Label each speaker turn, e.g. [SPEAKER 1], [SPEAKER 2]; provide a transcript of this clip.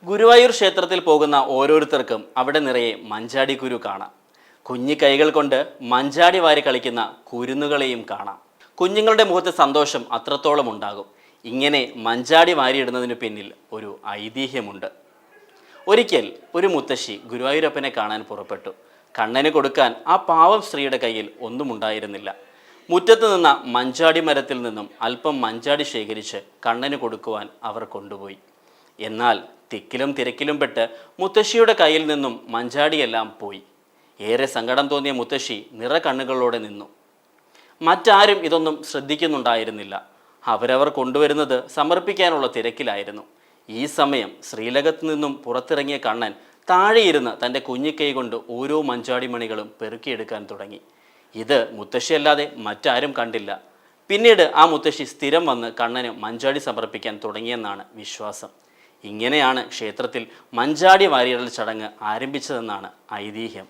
[SPEAKER 1] ഗുരുവായൂർ ക്ഷേത്രത്തിൽ പോകുന്ന ഓരോരുത്തർക്കും അവിടെ നിറയെ മഞ്ചാടി കുരു കാണാം. കുഞ്ഞു കൈകൾ കൊണ്ട് മഞ്ചാടി വാരി കളിക്കുന്ന കുരുന്നുകളെയും കാണാം. കുഞ്ഞുങ്ങളുടെ മുഖത്ത് സന്തോഷം അത്രത്തോളം ഉണ്ടാകും. ഇങ്ങനെ മഞ്ചാടി വാരിയിടുന്നതിന് പിന്നിൽ ഒരു ഐതിഹ്യമുണ്ട്. ഒരിക്കൽ ഒരു മുത്തശ്ശി ഗുരുവായൂരപ്പനെ കാണാൻ പുറപ്പെട്ടു. കണ്ണന് കൊടുക്കാൻ ആ പാവം സ്ത്രീയുടെ കയ്യിൽ ഒന്നുമുണ്ടായിരുന്നില്ല. മുറ്റത്ത് നിന്ന മഞ്ചാടി മരത്തിൽ നിന്നും അല്പം മഞ്ചാടി ശേഖരിച്ച് കണ്ണന് കൊടുക്കുവാൻ അവർ കൊണ്ടുപോയി. എന്നാൽ തിക്കിലും തിരക്കിലും പെട്ട് മുത്തശ്ശിയുടെ കയ്യിൽ നിന്നും മഞ്ചാടിയെല്ലാം പോയി. ഏറെ സങ്കടം തോന്നിയ മുത്തശ്ശി നിറകണ്ണുകളോടെ നിന്നു. മറ്റാരും ഇതൊന്നും ശ്രദ്ധിക്കുന്നുണ്ടായിരുന്നില്ല. അവരവർ കൊണ്ടുവരുന്നത് സമർപ്പിക്കാനുള്ള തിരക്കിലായിരുന്നു. ഈ സമയം ശ്രീലകത്ത് നിന്നും പുറത്തിറങ്ങിയ കണ്ണൻ താഴെയിരുന്ന് തൻ്റെ കുഞ്ഞിക്കൈ കൊണ്ട് ഓരോ മഞ്ചാടി മണികളും പെറുക്കിയെടുക്കാൻ തുടങ്ങി. ഇത് മുത്തശ്ശിയല്ലാതെ മറ്റാരും കണ്ടില്ല. പിന്നീട് ആ മുത്തശ്ശി സ്ഥിരം വന്ന് കണ്ണന് മഞ്ചാടി സമർപ്പിക്കാൻ തുടങ്ങിയെന്നാണ് വിശ്വാസം. ഇങ്ങനെയാണ് ക്ഷേത്രത്തിൽ മഞ്ചാടി വാരിയിടൽ ചടങ്ങ് ആരംഭിച്ചതെന്നാണ് ഐതിഹ്യം.